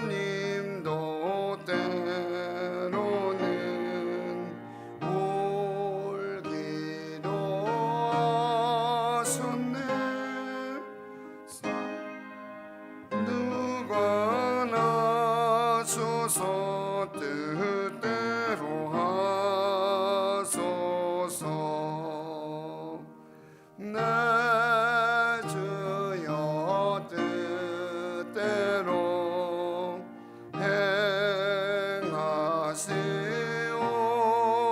주님도 때로는 울기도 하셨네. 누가 나서서 뜻대로 하소서. 내 주여 뜻대로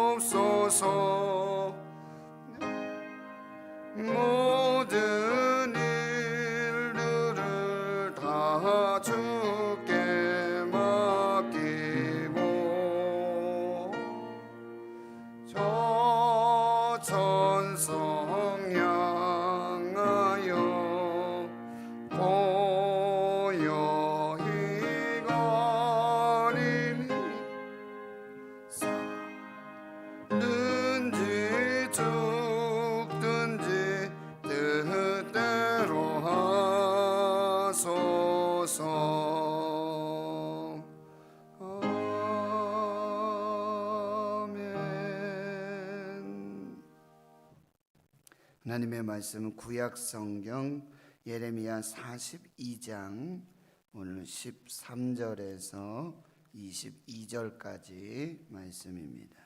행하시옵소서. 모든 일들을 다 주께 맡기고 저 천성 향하여 고요히 거리니 살든지 죽든지 뜻대로 하소서. 아멘. 하나님의 말씀은 구약 성경 예레미야 42장 오늘 13절에서 22절까지 말씀입니다.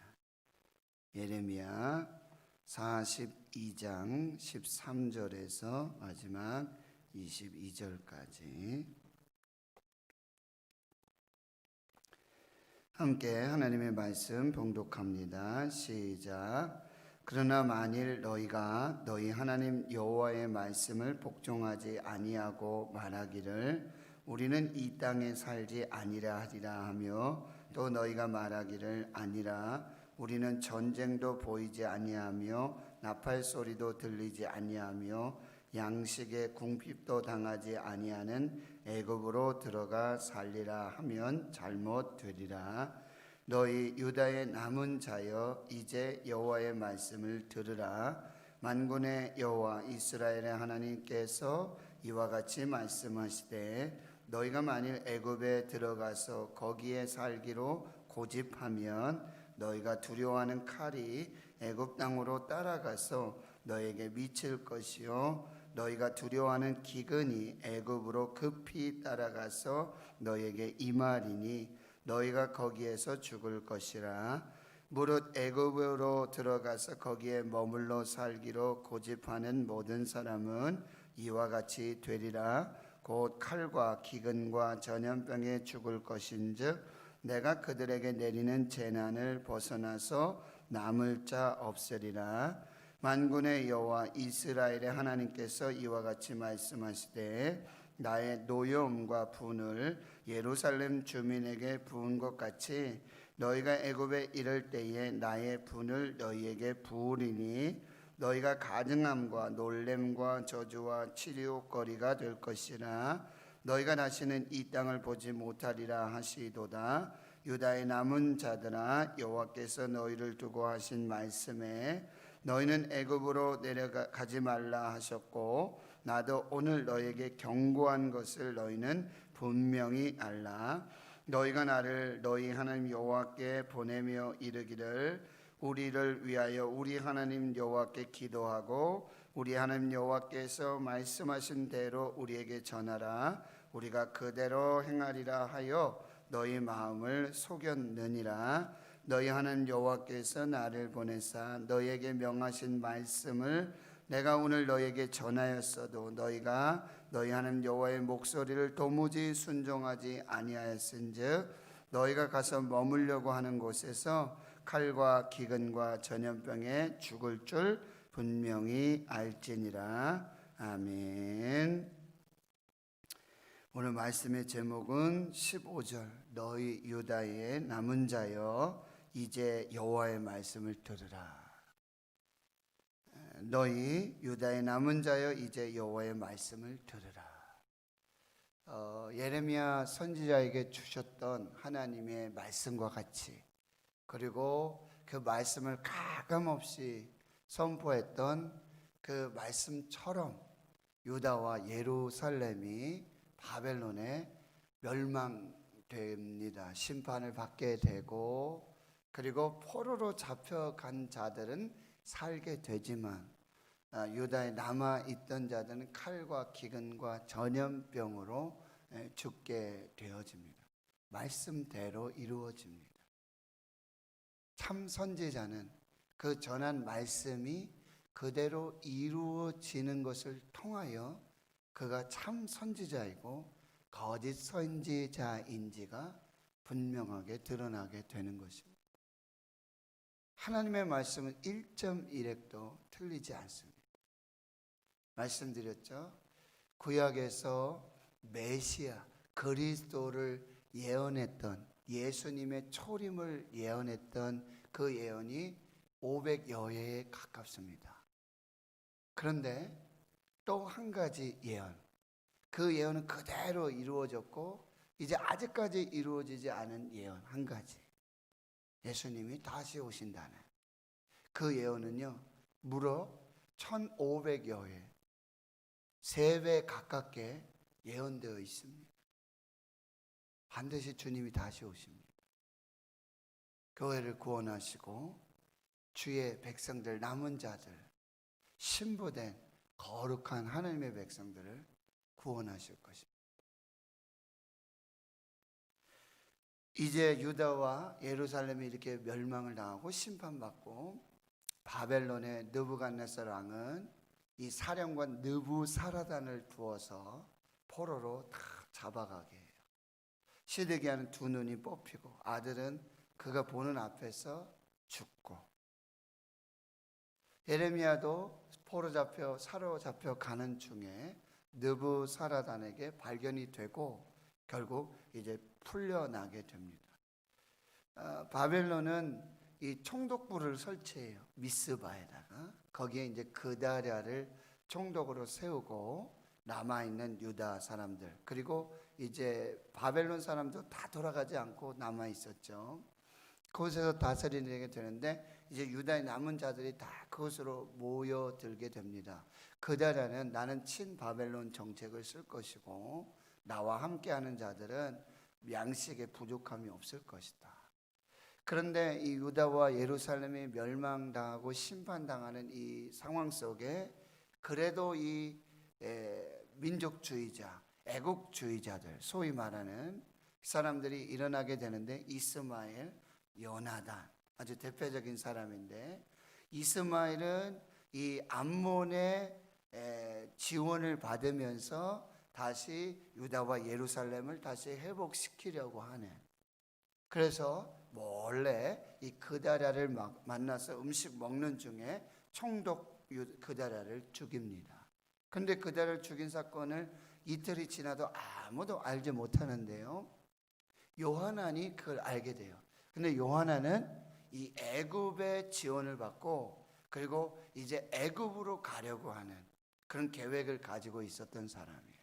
예레미야 42장 13절에서 마지막 22절까지 함께 하나님의 말씀 봉독합니다. 시작. 그러나 만일 너희가 너희 하나님 여호와의 말씀을 복종하지 아니하고 말하기를 우리는 이 땅에 살지 아니라 하리라 하며 또 너희가 말하기를 아니라 우리는 전쟁도 보이지 아니하며 나팔 소리도 들리지 아니하며 양식의 궁핍도 당하지 아니하는 애굽으로 들어가 살리라 하면 잘못되리라. 너희 유다의 남은 자여 이제 여호와의 말씀을 들으라. 만군의 여호와 이스라엘의 하나님께서 이와 같이 말씀하시되 너희가 만일 애굽에 들어가서 거기에 살기로 고집하면 너희가 두려워하는 칼이 애굽 땅으로 따라가서 너에게 미칠 것이요 너희가 두려워하는 기근이 애굽으로 급히 따라가서 너에게 임하리니 너희가 거기에서 죽을 것이라. 무릇 애굽으로 들어가서 거기에 머물러 살기로 고집하는 모든 사람은 이와 같이 되리라. 곧 칼과 기근과 전염병에 죽을 것인즉 내가 그들에게 내리는 재난을 벗어나서 남을 자 없으리라. 만군의 여호와 이스라엘의 하나님께서 이와 같이 말씀하시되 나의 노여움과 분을 예루살렘 주민에게 부은 것 같이 너희가 애굽에 이를 때에 나의 분을 너희에게 부으리니 너희가 가증함과 놀램과 저주와 치료거리가 될 것이라. 너희가 다시는 이 땅을 보지 못하리라 하시도다. 유다의 남은 자들아 여호와께서 너희를 두고 하신 말씀에 너희는 애굽으로 내려가지 말라 하셨고 나도 오늘 너희에게 경고한 것을 너희는 분명히 알라. 너희가 나를 너희 하나님 여호와께 보내며 이르기를 우리를 위하여 우리 하나님 여호와께 기도하고 우리 하나님 여호와께서 말씀하신 대로 우리에게 전하라. 우리가 그대로 행하리라 하여 너희 마음을 속였느니라. 너희 하나님 여호와께서 나를 보내사 너희에게 명하신 말씀을 내가 오늘 너희에게 전하였어도 너희가 너희 하나님 여호와의 목소리를 도무지 순종하지 아니하였은즉 너희가 가서 머물려고 하는 곳에서 칼과 기근과 전염병에 죽을 줄 분명히 알지니라. 아멘. 오늘 말씀의 제목은 15절 너희 유다의 남은 자여 이제 여호와의 말씀을 들으라. 너희 유다의 남은 자여 이제 여호와의 말씀을 들으라. 예레미야 선지자에게 주셨던 하나님의 말씀과 같이 그리고 그 말씀을 가감없이 선포했던 그 말씀처럼 유다와 예루살렘이 바벨론에 멸망됩니다. 심판을 받게 되고, 그리고 포로로 잡혀간 자들은 살게 되지만 유다에 남아있던 자들은 칼과 기근과 전염병으로 죽게 되어집니다. 말씀대로 이루어집니다. 참 선지자는 그 전한 말씀이 그대로 이루어지는 것을 통하여 그가 참 선지자이고 거짓 선지자인지가 분명하게 드러나게 되는 것입니다. 하나님의 말씀은 1.1획도 틀리지 않습니다. 말씀드렸죠? 구약에서 메시아 그리스도를 예언했던, 예수님의 초림을 예언했던 그 예언이 500여 회에 가깝습니다. 그런데 또 한 가지 예언, 그 예언은 그대로 이루어졌고 이제 아직까지 이루어지지 않은 예언 한 가지, 예수님이 다시 오신다는 그 예언은요, 무려 1500여 회, 3배 가깝게 예언되어 있습니다. 반드시 주님이 다시 오십니다. 교회를 구원하시고 주의 백성들, 남은 자들, 신부된 거룩한 하나님의 백성들을 구원하실 것입니다. 이제 유다와 예루살렘이 이렇게 멸망을 당하고 심판받고 바벨론의 느부갓네살 왕은 이 사령관 느부사라단을 두어서 포로로 다 잡아가게 해요. 시드기야는 두 눈이 뽑히고 아들은 그가 보는 앞에서 죽고, 예레미야도 사로잡혀 가는 중에 느부사라단에게 발견이 되고 결국 이제 풀려나게 됩니다. 바벨론은 이 총독부를 설치해요. 미스바에다가. 거기에 이제 그다랴를 총독으로 세우고 남아있는 유다 사람들, 그리고 이제 바벨론 사람도 다 돌아가지 않고 남아있었죠. 그곳에서 다스리게 되는데 이제 유다의 남은 자들이 다 그곳으로 모여들게 됩니다. 그다랴는 나는 친바벨론 정책을 쓸 것이고 나와 함께하는 자들은 양식에 부족함이 없을 것이다. 그런데 이 유다와 예루살렘이 멸망당하고 심판당하는 이 상황 속에 그래도 이 민족주의자, 애국주의자들, 소위 말하는 사람들이 일어나게 되는데, 이스마엘, 요나단, 아주 대표적인 사람인데, 이스마엘은 이 암몬의 지원을 받으면서 다시 유다와 예루살렘을 다시 회복시키려고 하는, 그래서 몰래 이 그다랴를 만나서 음식 먹는 중에 총독 그다랴를 죽입니다. 그런데 그다랴를 죽인 사건을 이틀이 지나도 아무도 알지 못하는데요, 요하난이 그걸 알게 돼요. 근데 요하난은 이 애굽의 지원을 받고 그리고 이제 애굽으로 가려고 하는 그런 계획을 가지고 있었던 사람이에요.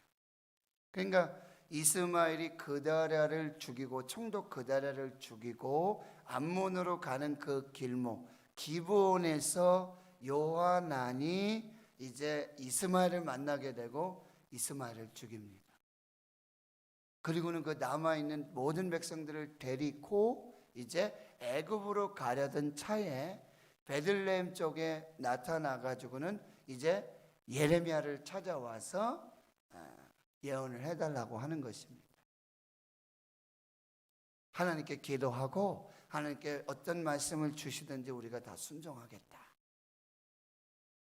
그러니까 이스마엘이 그다랴를 죽이고 총독 그다랴를 죽이고 암몬으로 가는 그 길목 기브온에서 요하난이 이제 이스마엘을 만나게 되고 이스마엘을 죽입니다. 그리고는 그 남아있는 모든 백성들을 데리고 이제 애굽으로 가려던 차에 베들레헴 쪽에 나타나가지고는 이제 예레미야를 찾아와서 예언을 해달라고 하는 것입니다. 하나님께 기도하고 하나님께 어떤 말씀을 주시든지 우리가 다 순종하겠다.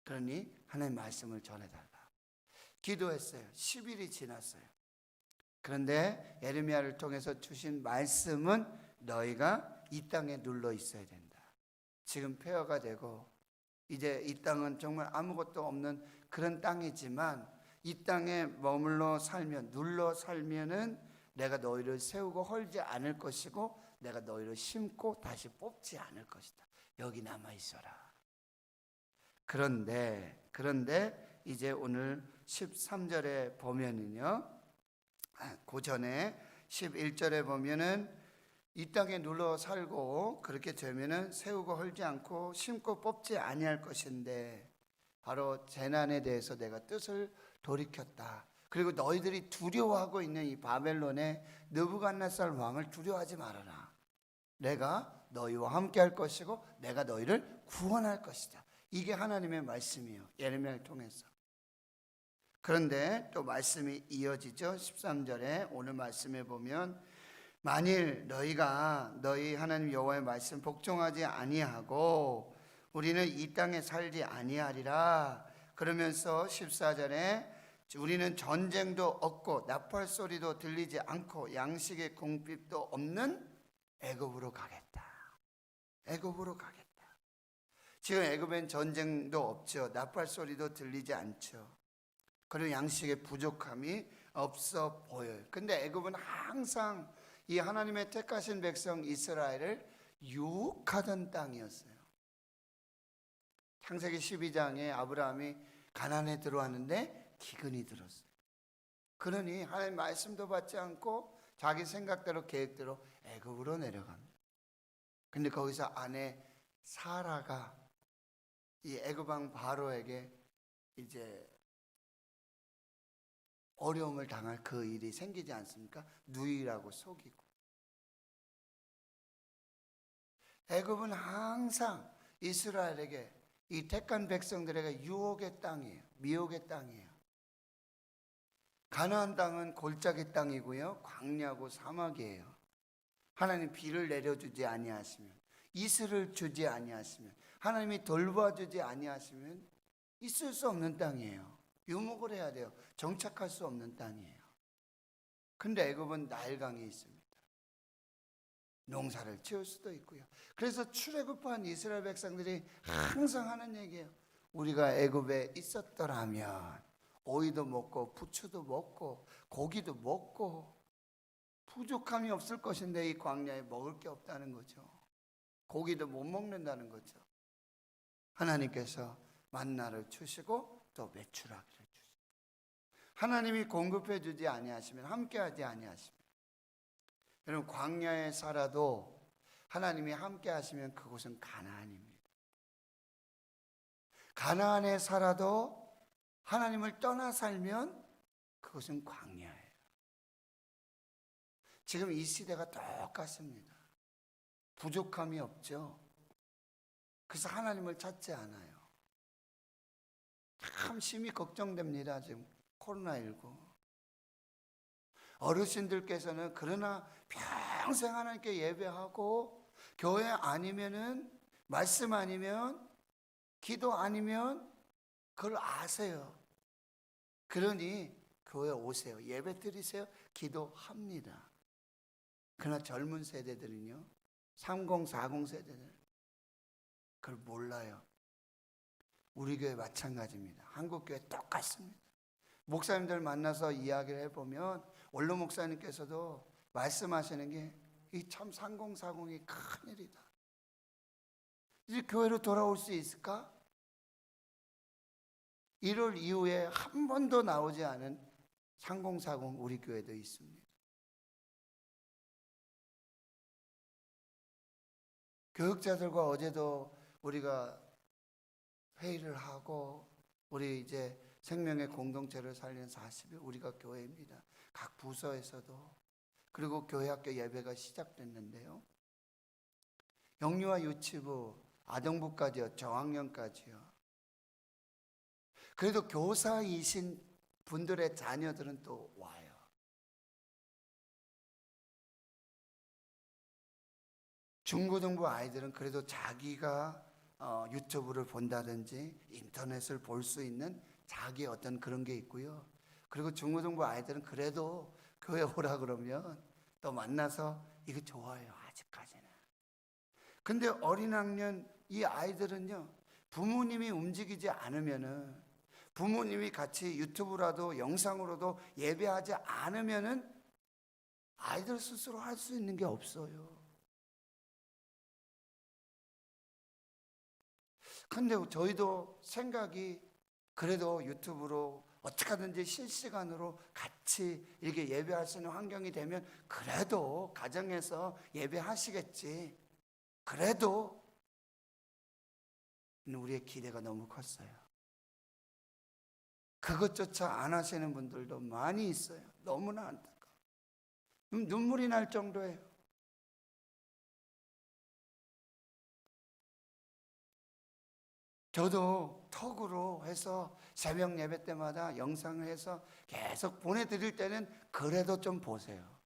그러니 하나님 말씀을 전해달라. 기도했어요. 10일이 지났어요. 그런데 예레미야를 통해서 주신 말씀은 너희가 이 땅에 눌러 있어야 된다. 지금 폐허가 되고 이제 이 땅은 정말 아무것도 없는 그런 땅이지만 이 땅에 머물러 살면, 눌러 살면은 내가 너희를 세우고 헐지 않을 것이고 내가 너희를 심고 다시 뽑지 않을 것이다. 여기 남아 있어라. 그런데 이제 오늘 13절에 보면은요, 그 전에 11절에 보면은 이 땅에 눌러 살고 그렇게 되면은 세우고 헐지 않고 심고 뽑지 아니할 것인데 바로 재난에 대해서 내가 뜻을 돌이켰다. 그리고 너희들이 두려워하고 있는 이 바벨론의 느부갓네살 왕을 두려워하지 말아라. 내가 너희와 함께 할 것이고 내가 너희를 구원할 것이다. 이게 하나님의 말씀이에요. 예레미야를 통해서. 그런데 또 말씀이 이어지죠. 13절에 오늘 말씀에 보면 만일 너희가 너희 하나님 여호와의 말씀 복종하지 아니하고 우리는 이 땅에 살지 아니하리라. 그러면서 14절에 우리는 전쟁도 없고 나팔 소리도 들리지 않고 양식의 궁핍도 없는 애굽으로 가겠다. 애굽으로 가겠다. 지금 애굽엔 전쟁도 없죠. 나팔 소리도 들리지 않죠. 그리고 양식의 부족함이 없어 보여요. 근데 애굽은 항상 이 하나님의 택하신 백성 이스라엘을 유혹하던 땅이었어요. 창세기 12장에 아브라함이 가나안에 들어왔는데 기근이 들었어요. 그러니 하나님 말씀도 받지 않고 자기 생각대로 계획대로 애굽으로 내려갑니다. 근데 거기서 아내 사라가 이 애굽 왕 바로에게 이제 어려움을 당할 그 일이 생기지 않습니까? 누이라고 속이고. 애굽은 항상 이스라엘에게 이 택한 백성들에게 유혹의 땅이에요. 미혹의 땅이에요. 가나안 땅은 골짜기 땅이고요. 광야고 사막이에요. 하나님 비를 내려주지 아니하시면, 이슬을 주지 아니하시면, 하나님이 돌봐주지 아니하시면 있을 수 없는 땅이에요. 유목을 해야 돼요. 정착할 수 없는 땅이에요. 근데 애굽은 나일강이 있습니다. 농사를 지을 수도 있고요. 그래서 출애굽한 이스라엘 백성들이 항상 하는 얘기예요. 우리가 애굽에 있었더라면 오이도 먹고 부추도 먹고 고기도 먹고 부족함이 없을 것인데 이 광야에 먹을 게 없다는 거죠. 고기도 못 먹는다는 거죠. 하나님께서 만나를 주시고 또 메추라기를 주시고, 하나님이 공급해 주지 아니하시면, 함께하지 아니하시면, 여러분 광야에 살아도 하나님이 함께 하시면 그곳은 가나안입니다. 가나안에 살아도 하나님을 떠나 살면 그것은 광야예요. 지금 이 시대가 똑같습니다. 부족함이 없죠. 그래서 하나님을 찾지 않아요. 참 심히 걱정됩니다. 지금 코로나19. 어르신들께서는 그러나 평생 하나님께 예배하고 교회 아니면은 말씀 아니면 기도 아니면 그걸 아세요. 그러니 교회 오세요. 예배 드리세요. 기도합니다. 그러나 젊은 세대들은요, 30, 40 세대들 그걸 몰라요. 우리 교회 마찬가지입니다. 한국 교회 똑같습니다. 목사님들 만나서 이야기를 해보면 원로 목사님께서도 말씀하시는 게 이 참 30, 40이 큰일이다. 이제 교회로 돌아올 수 있을까? 1월 이후에 한 번도 나오지 않은 30, 40 우리 교회도 있습니다. 교육자들과 어제도 우리가 회의를 하고 우리 이제 생명의 공동체를 살리는 40일 우리가 교회입니다. 각 부서에서도. 그리고 교회학교 예배가 시작됐는데요. 영유아 유치부, 아동부까지요, 저학년까지요. 그래도 교사이신 분들의 자녀들은 또 와요. 중고등부 아이들은 그래도 자기가 유튜브를 본다든지 인터넷을 볼 수 있는 자기 어떤 그런 게 있고요. 그리고 중고등부 아이들은 그래도 교회 오라 그러면 또 만나서 이거 좋아요. 아직까지는. 근데 어린 학년 이 아이들은요, 부모님이 움직이지 않으면은, 부모님이 같이 유튜브라도 영상으로도 예배하지 않으면은 아이들 스스로 할 수 있는 게 없어요. 근데 저희도 생각이 그래도 유튜브로 어떻게 하든지 실시간으로 같이 이렇게 예배할 수 있는 환경이 되면 그래도 가정에서 예배하시겠지. 그래도 우리의 기대가 너무 컸어요. 그것조차 안 하시는 분들도 많이 있어요. 너무나 안타까워. 눈물이 날 정도예요. 저도 톡으로 해서 새벽 예배 때마다 영상을 해서 계속 보내드릴 때는 그래도 좀 보세요.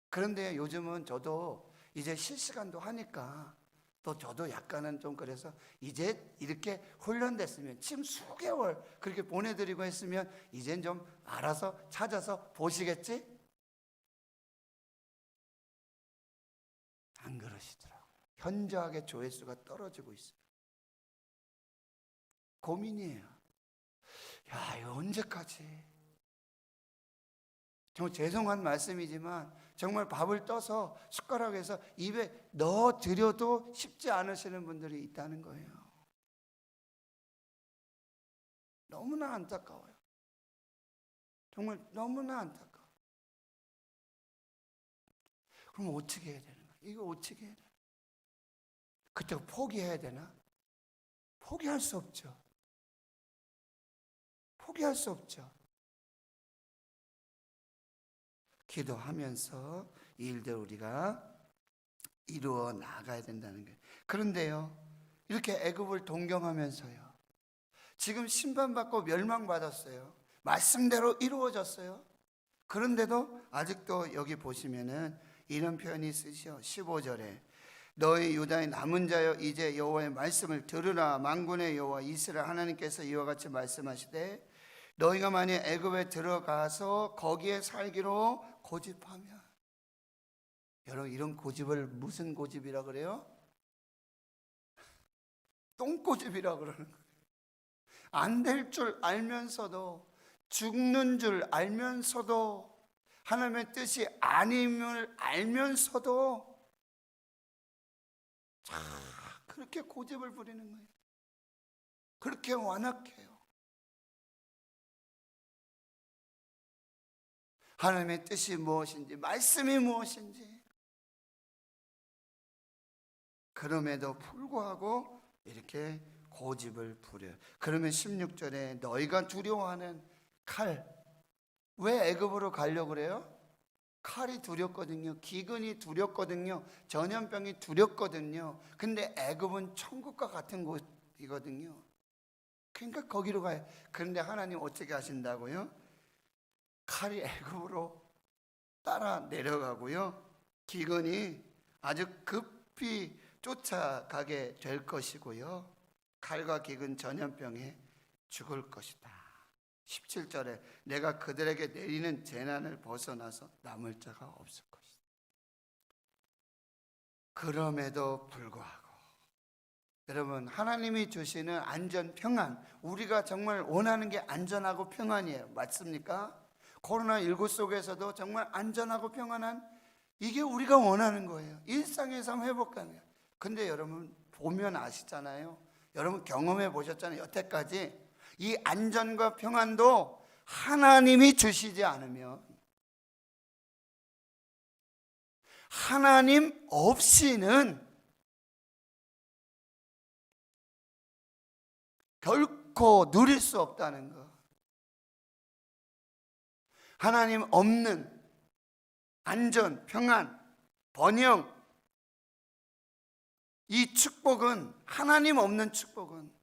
그런데 요즘은 저도 이제 실시간도 하니까 또 저도 약간은 좀 그래서 이제 이렇게 훈련됐으면 지금 수개월 그렇게 보내드리고 했으면 이젠 좀 알아서 찾아서 보시겠지? 안 그러시더라고요. 현저하게 조회수가 떨어지고 있어요. 고민이에요. 야, 이거 언제까지? 정말 죄송한 말씀이지만 정말 밥을 떠서 숟가락에서 입에 넣어드려도 쉽지 않으시는 분들이 있다는 거예요. 너무나 안타까워요. 정말 너무나 안타까워요. 그럼 어떻게 해야 되는 거예요? 이거 어떻게 해야 되나? 그때 포기해야 되나? 포기할 수 없죠. 포기할 수 없죠. 기도하면서 이 일들 우리가 이루어 나가야 된다는 거예요. 그런데요, 이렇게 애굽을 동경하면서요, 지금 심판받고 멸망받았어요. 말씀대로 이루어졌어요. 그런데도 아직도 여기 보시면은 이런 표현이 쓰시오. 15절에 너희 유다의 남은 자여 이제 여호와의 말씀을 들으라. 만군의 여호와 이스라엘 하나님께서 이와 같이 말씀하시되 너희가 만약 애굽에 들어가서 거기에 살기로 고집하면, 여러분 이런 고집을 무슨 고집이라 그래요? 똥고집이라 그러는 거예요. 안 될 줄 알면서도, 죽는 줄 알면서도, 하나님의 뜻이 아님을 알면서도 그렇게 고집을 부리는 거예요. 그렇게 완악해요. 하나님의 뜻이 무엇인지, 말씀이 무엇인지, 그럼에도 불구하고 이렇게 고집을 부려요. 그러면 16절에 너희가 두려워하는 칼, 왜 애굽으로 가려고 그래요? 칼이 두렵거든요. 기근이 두렵거든요. 전염병이 두렵거든요. 근데 애굽은 천국과 같은 곳이거든요. 그러니까 거기로 가요. 그런데 하나님 어떻게 하신다고요? 칼이 애굽으로 따라 내려가고요, 기근이 아주 급히 쫓아가게 될 것이고요, 칼과 기근 전염병에 죽을 것이다. 17절에 내가 그들에게 내리는 재난을 벗어나서 남을 자가 없을 것이다. 그럼에도 불구하고 여러분, 하나님이 주시는 안전, 평안, 우리가 정말 원하는 게 안전하고 평안이에요. 맞습니까? 코로나19 속에서도 정말 안전하고 평안한, 이게 우리가 원하는 거예요. 일상의 삶 회복하는. 근데 여러분 보면 아시잖아요. 여러분 경험해 보셨잖아요. 여태까지 이 안전과 평안도 하나님이 주시지 않으면, 하나님 없이는 결코 누릴 수 없다는 거. 하나님 없는 안전, 평안, 번영, 이 축복은, 하나님 없는 축복은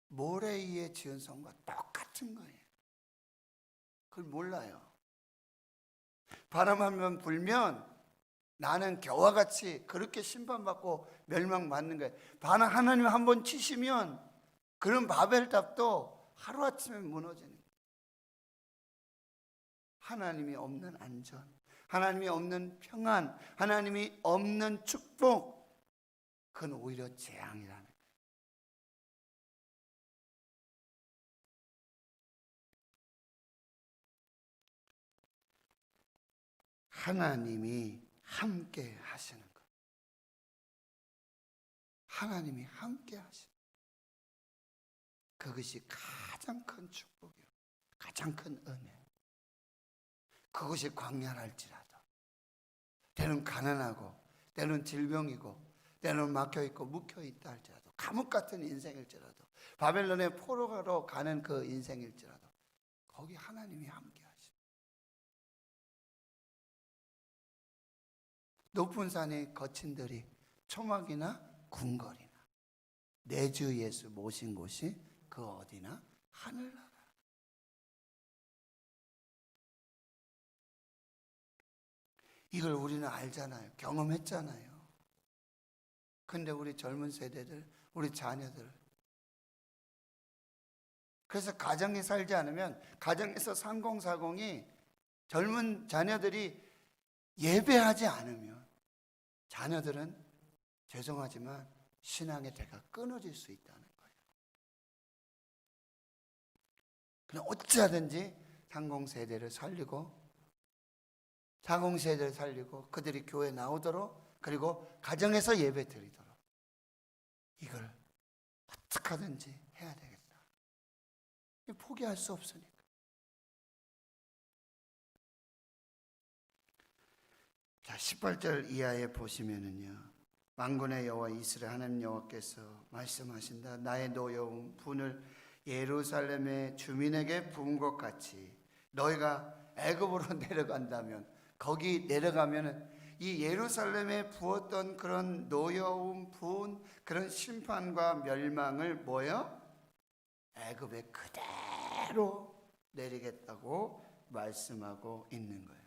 모래 위에 지은 성과 똑같은 거예요. 그걸 몰라요. 바람 한 번 불면 나는 겨와 같이 그렇게 심판받고 멸망받는 거예요. 하나님 한 번 치시면 그런 바벨탑도 하루아침에 무너지는 거예요. 하나님이 없는 안전, 하나님이 없는 평안, 하나님이 없는 축복, 그건 오히려 재앙이라는 거예요. 하나님이 함께 하시는 것, 하나님이 함께 하시는 것, 그것이 가장 큰 축복이에요. 가장 큰 은혜. 그것이 광야랄지라도, 때는 가난하고, 때는 질병이고, 때는 막혀있고 묵혀있다 할지라도 감옥 같은 인생일지라도, 바벨론의 포로로 가는 그 인생일지라도 거기 하나님이 함께 하십니다. 높은 산의 거친들이 초막이나 궁궐이나 내 주 예수 모신 곳이 그 어디나 하늘나라. 이걸 우리는 알잖아요. 경험했잖아요. 근데 우리 젊은 세대들, 우리 자녀들, 그래서 가정에 살지 않으면, 가정에서 3040이 젊은 자녀들이 예배하지 않으면 자녀들은 죄송하지만 신앙의 대가 끊어질 수 있다는 거예요. 그냥 어찌하든지 30세대를 살리고 40세대를 살리고 그들이 교회 나오도록, 그리고 가정에서 예배 드리도록, 이걸 어떻게 하든지 해야 되겠다. 포기할 수 없으니까. 자, 18절 이하에 보시면은요, 만군의 여호와 이스라엘 하나님 여호와께서 말씀하신다. 나의 노여움 분을 예루살렘의 주민에게 부은 것 같이 너희가 애굽으로 내려간다면, 거기 내려가면은 이 예루살렘에 부었던 그런 노여움, 부은 그런 심판과 멸망을 뭐요? 애굽에 그대로 내리겠다고 말씀하고 있는 거예요.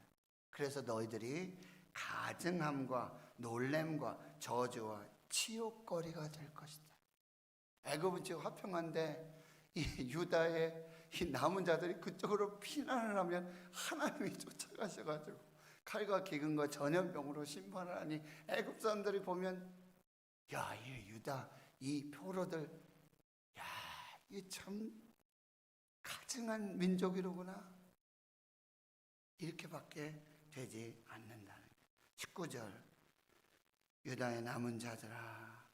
그래서 너희들이 가증함과 놀램과 저주와 치욕거리가 될 것이다. 애굽은 지금 화평한데 이 유다의 이 남은 자들이 그쪽으로 피난을 하면 하나님이 쫓아가셔가지고 칼과 기근과 전염병으로 심판을 하니, 애굽 사람들이 보면 야, 이 유다 이 포로들, 야, 이 참 가증한 민족이로구나, 이렇게밖에 되지 않는다는 거예요. 19절 유다의 남은 자들아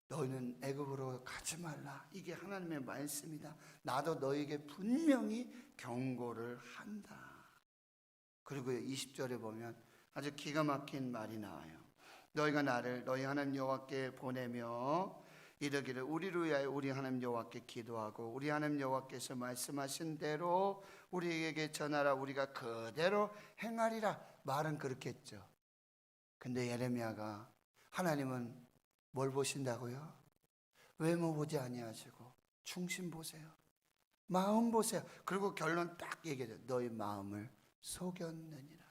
너희는 애굽으로 가지 말라. 이게 하나님의 말씀이다. 나도 너희에게 분명히 경고를 한다. 그리고 20절에 보면 아주 기가 막힌 말이 나와요. 너희가 나를 너희 하나님 여호와께 보내며 이르기를 우리를 위하여 우리 하나님 여호와께 기도하고 우리 하나님 여호와께서 말씀하신 대로 우리에게 전하라. 우리가 그대로 행하리라. 말은 그렇게 했죠. 근데 예레미야가 하나님은 뭘 보신다고요? 외모 보지 아니하시고 중심 보세요. 마음 보세요. 그리고 결론 딱 얘기해요. 너희 마음을 속였느니라.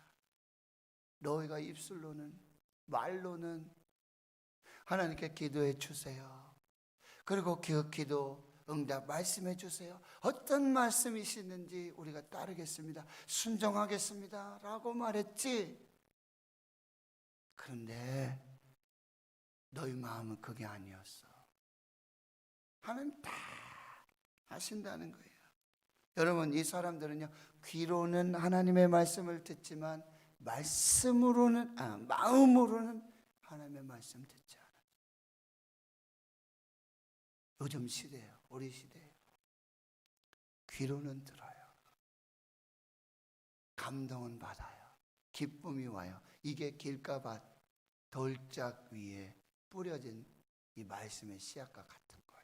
너희가 입술로는, 말로는 하나님께 기도해 주세요. 그리고 그 기도 응답 말씀해 주세요. 어떤 말씀이시는지 우리가 따르겠습니다. 순종하겠습니다 라고 말했지. 그런데 너희 마음은 그게 아니었어. 하나님 다 아신다는 거예요. 여러분, 이 사람들은요, 귀로는 하나님의 말씀을 듣지만 마음으로는 하나님의 말씀 듣지 않아요. 요즘 시대예요. 우리 시대예요. 귀로는 들어요. 감동은 받아요. 기쁨이 와요. 이게 길가밭 돌짝 위에 뿌려진 이 말씀의 씨앗과 같은 거예요.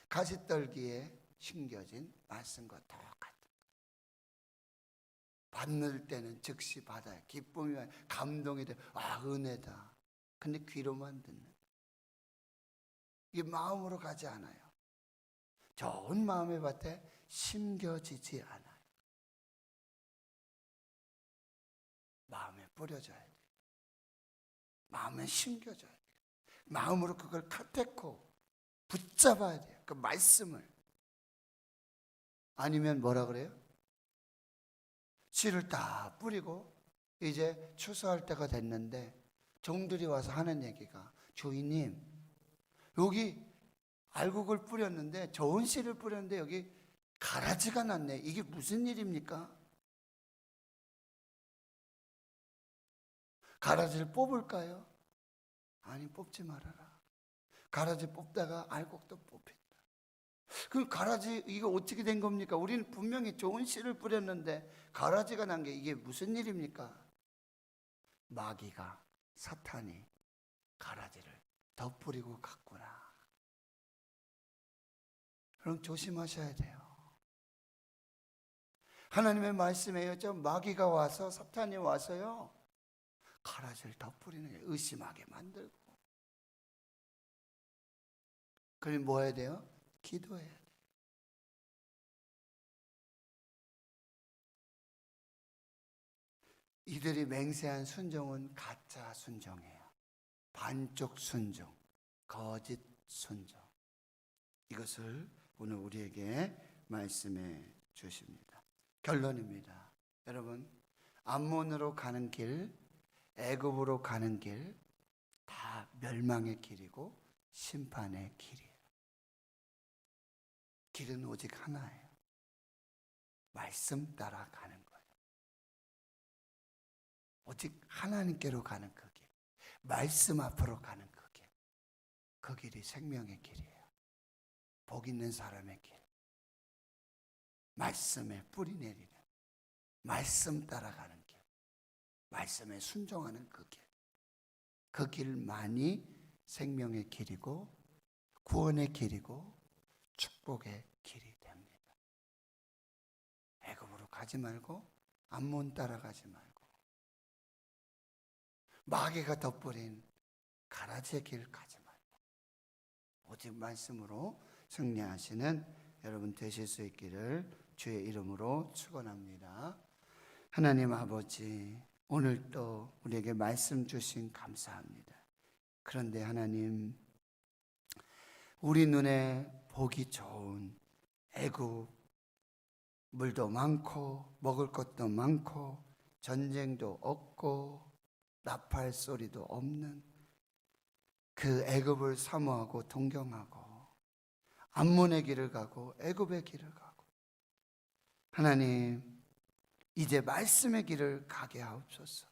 가시떨기에 심겨진 말씀과 똑같은 거예요. 받는 때는 즉시 받아요. 기쁨이 와요. 감동이 돼요. 아, 은혜다. 근데 귀로만 듣는, 이게 마음으로 가지 않아요. 좋은 마음의 밭에 심겨지지 않아요. 마음에 뿌려져야 돼요. 마음에 심겨져야 돼요. 마음으로 그걸 카테코 붙잡아야 돼요. 그 말씀을. 아니면 뭐라 그래요? 씨를 다 뿌리고 이제 추수할 때가 됐는데 종들이 와서 하는 얘기가, 주인님 여기 알곡을 뿌렸는데, 좋은 씨를 뿌렸는데 여기 가라지가 났네. 이게 무슨 일입니까? 가라지를 뽑을까요? 아니, 뽑지 말아라. 가라지 뽑다가 알곡도 뽑힌다. 그럼 가라지, 이거 어떻게 된 겁니까? 우리는 분명히 좋은 씨를 뿌렸는데 가라지가 난 게 이게 무슨 일입니까? 마귀가, 사탄이 가라지를 덧뿌리고 갔구나. 그럼 조심하셔야 돼요. 하나님의 말씀에 저 마귀가 와서, 사탄이 와서요, 가라지를 덧뿌리는 게 의심하게 만들고. 그럼 뭐 해야 돼요? 기도해야 돼요. 이들이 맹세한 순종은 가짜 순종이에요. 반쪽 순종, 거짓 순종. 이것을 오늘 우리에게 말씀해 주십니다. 결론입니다. 여러분, 암몬으로 가는 길, 애굽으로 가는 길, 다 멸망의 길이고 심판의 길이에요. 길은 오직 하나예요. 말씀 따라 가는 거예요. 오직 하나님께로 가는 그 길, 말씀 앞으로 가는 그 길, 그 길이 생명의 길이에요. 복 있는 사람의 길, 말씀에 뿌리 내리는, 말씀 따라가는 길, 말씀에 순종하는 그 길, 그 길만이 생명의 길이고 구원의 길이고 축복의 길이 됩니다. 애굽으로 가지 말고 암몬 따라가지 말고 마귀가 덧뿌린 가라지의 길 가지 말고 오직 말씀으로 승리하시는 여러분 되실 수 있기를 주의 이름으로 축원합니다. 하나님 아버지, 오늘 또 우리에게 말씀 주신 감사합니다. 그런데 하나님, 우리 눈에 보기 좋은 애굽, 물도 많고 먹을 것도 많고 전쟁도 없고 나팔 소리도 없는 그 애굽을 사모하고 동경하고 암몬의 길을 가고 애굽의 길을 가고, 하나님 이제 말씀의 길을 가게 하옵소서.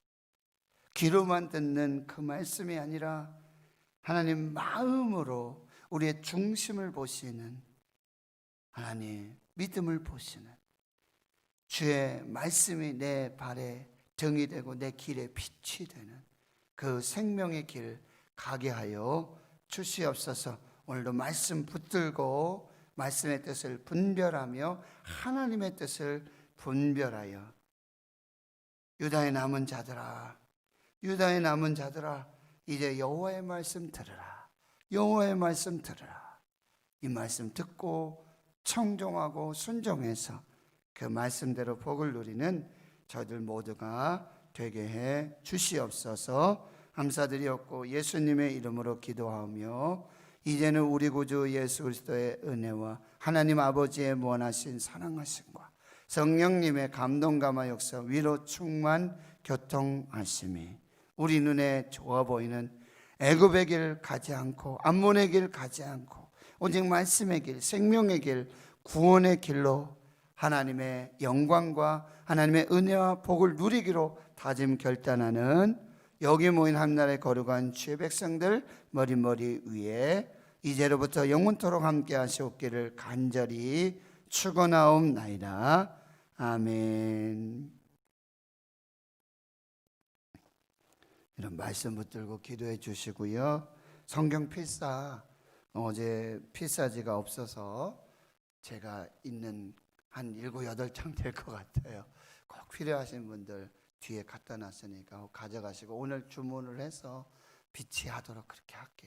귀로만 듣는 그 말씀이 아니라 하나님 마음으로 우리의 중심을 보시는, 하나님 믿음을 보시는 주의 말씀이 내 발에 등이 되고 내 길에 빛이 되는 그 생명의 길 가게 하여 주시옵소서. 오늘도 말씀 붙들고 말씀의 뜻을 분별하며 하나님의 뜻을 분별하여 유다의 남은 자들아, 유다의 남은 자들아, 이제 여호와의 말씀 들으라. 여호와의 말씀 들으라. 이 말씀 듣고 청종하고 순종해서 그 말씀대로 복을 누리는 저희들 모두가 되게 해 주시옵소서. 감사드리옵고 예수님의 이름으로 기도하며, 이제는 우리 구주 예수 그리스도의 은혜와 하나님 아버지의 무한하신 사랑하심과 성령님의 감동감화 역사, 위로 충만 교통하심이 우리 눈에 좋아 보이는 애굽의 길 가지 않고 암몬의 길 가지 않고 오직 말씀의 길, 생명의 길, 구원의 길로 하나님의 영광과 하나님의 은혜와 복을 누리기로 다짐 결단하는 여기 모인 한나라의 거룩한 주의 백성들 머리머리 위에 이제로부터 영원토록 함께 하시옵기를 간절히 축원하옵나이다. 아멘. 이런 말씀 붙들고 기도해 주시고요. 성경 필사, 어제 필사지가 없어서 제가 있는 한 7, 8장 될 것 같아요. 꼭 필요하신 분들 뒤에 갖다 놨으니까 가져가시고 오늘 주문을 해서 비치하도록 그렇게 할게요.